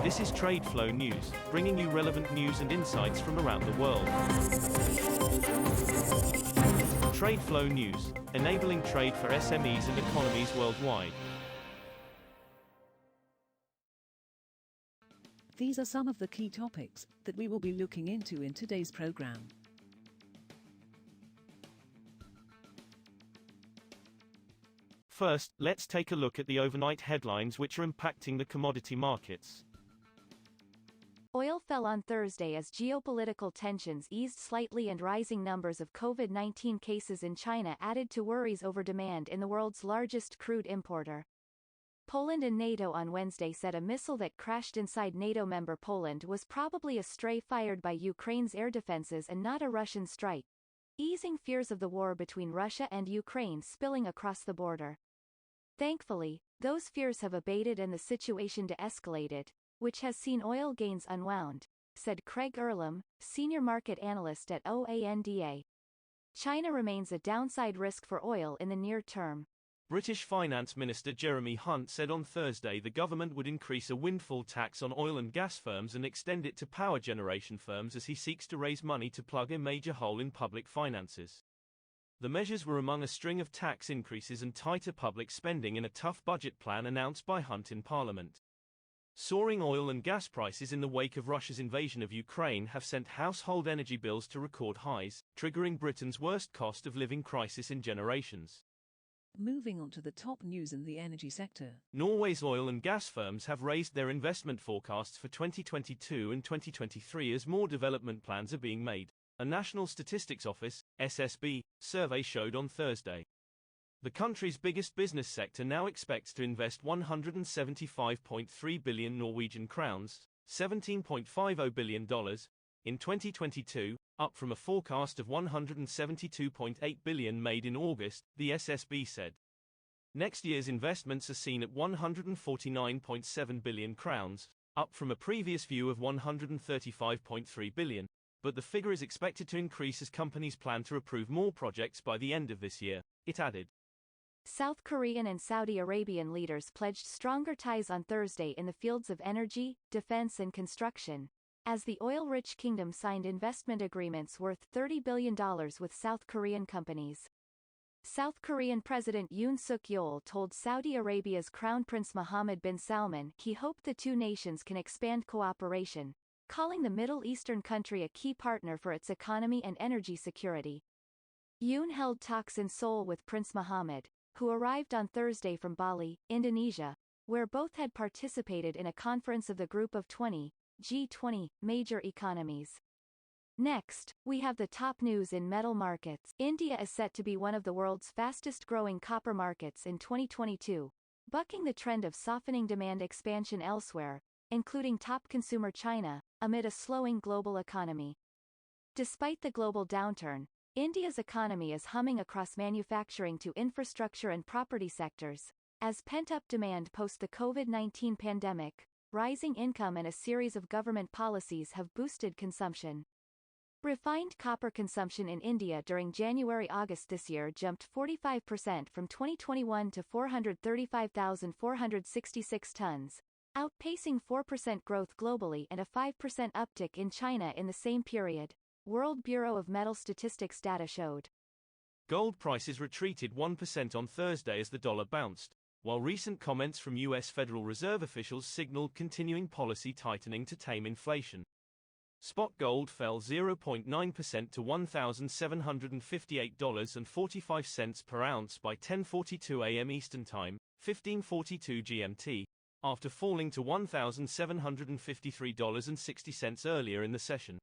This is TradeFlow News, bringing you relevant news and insights from around the world. TradeFlow News, enabling trade for SMEs and economies worldwide. These are some of the key topics that we will be looking into in today's program. First, let's take a look at the overnight headlines which are impacting the commodity markets. Oil fell on Thursday as geopolitical tensions eased slightly and rising numbers of COVID-19 cases in China added to worries over demand in the world's largest crude importer. Poland and NATO on Wednesday said a missile that crashed inside NATO member Poland was probably a stray fired by Ukraine's air defenses and not a Russian strike, easing fears of the war between Russia and Ukraine spilling across the border. Thankfully, those fears have abated and the situation de-escalated, which has seen oil gains unwound, said Craig Earlham, senior market analyst at OANDA. China remains a downside risk for oil in the near term. British Finance Minister Jeremy Hunt said on Thursday the government would increase a windfall tax on oil and gas firms and extend it to power generation firms as he seeks to raise money to plug a major hole in public finances. The measures were among a string of tax increases and tighter public spending in a tough budget plan announced by Hunt in Parliament. Soaring oil and gas prices in the wake of Russia's invasion of Ukraine have sent household energy bills to record highs, triggering Britain's worst cost of living crisis in generations. Moving on to the top news in the energy sector. Norway's oil and gas firms have raised their investment forecasts for 2022 and 2023 as more development plans are being made, a National Statistics Office (SSB) survey showed on Thursday. The country's biggest business sector now expects to invest 175.3 billion Norwegian crowns, $17.50 billion, in 2022, up from a forecast of 172.8 billion made in August, the SSB said. Next year's investments are seen at 149.7 billion crowns, up from a previous view of 135.3 billion, but the figure is expected to increase as companies plan to approve more projects by the end of this year, it added. South Korean and Saudi Arabian leaders pledged stronger ties on Thursday in the fields of energy, defense and construction, as the oil-rich kingdom signed investment agreements worth $30 billion with South Korean companies. South Korean President Yoon Suk-yeol told Saudi Arabia's Crown Prince Mohammed bin Salman he hoped the two nations can expand cooperation, calling the Middle Eastern country a key partner for its economy and energy security. Yoon held talks in Seoul with Prince Mohammed, who arrived on Thursday from Bali, Indonesia, where both had participated in a conference of the Group of 20, G20, major economies. Next, we have the top news in metal markets. India is set to be one of the world's fastest-growing copper markets in 2022, bucking the trend of softening demand expansion elsewhere, including top consumer China, amid a slowing global economy. Despite the global downturn, India's economy is humming across manufacturing to infrastructure and property sectors, as pent-up demand post the COVID-19 pandemic, rising income and a series of government policies have boosted consumption. Refined copper consumption in India during January-August this year jumped 45% from 2021 to 435,466 tons, outpacing 4% growth globally and a 5% uptick in China in the same period, World Bureau of Metal Statistics data showed. Gold prices retreated 1% on Thursday as the dollar bounced, while recent comments from U.S. Federal Reserve officials signaled continuing policy tightening to tame inflation. Spot gold fell 0.9% to $1,758.45 per ounce by 10:42 a.m. Eastern Time, 15:42 GMT, after falling to $1,753.60 earlier in the session.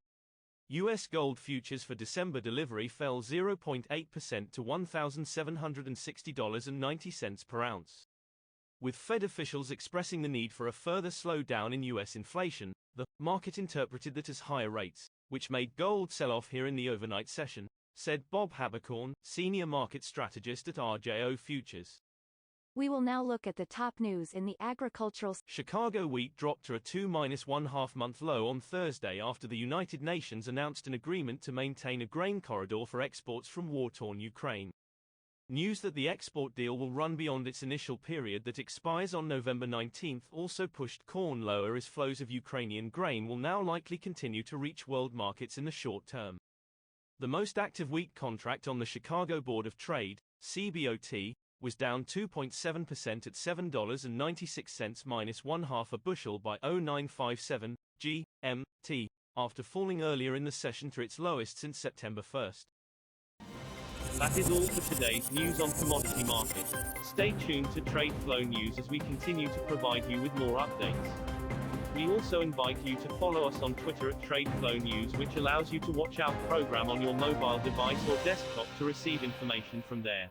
U.S. gold futures for December delivery fell 0.8% to $1,760.90 per ounce. With Fed officials expressing the need for a further slowdown in U.S. inflation, the market interpreted that as higher rates, which made gold sell off here in the overnight session, said Bob Habercorn, senior market strategist at RJO Futures. We will now look at the top news in the agricultural. Chicago wheat dropped to a 2-1/2-month low on Thursday after the United Nations announced an agreement to maintain a grain corridor for exports from war-torn Ukraine. News that the export deal will run beyond its initial period that expires on November 19 also pushed corn lower as flows of Ukrainian grain will now likely continue to reach world markets in the short term. The most active wheat contract on the Chicago Board of Trade, CBOT, was down 2.7% at $7.96 minus 1/2 a bushel by 0.957 GMT, after falling earlier in the session to its lowest since September 1. That is all for today's news on commodity markets. Stay tuned to TradeFlow News as we continue to provide you with more updates. We also invite you to follow us on Twitter at TradeFlow News, which allows you to watch our program on your mobile device or desktop to receive information from there.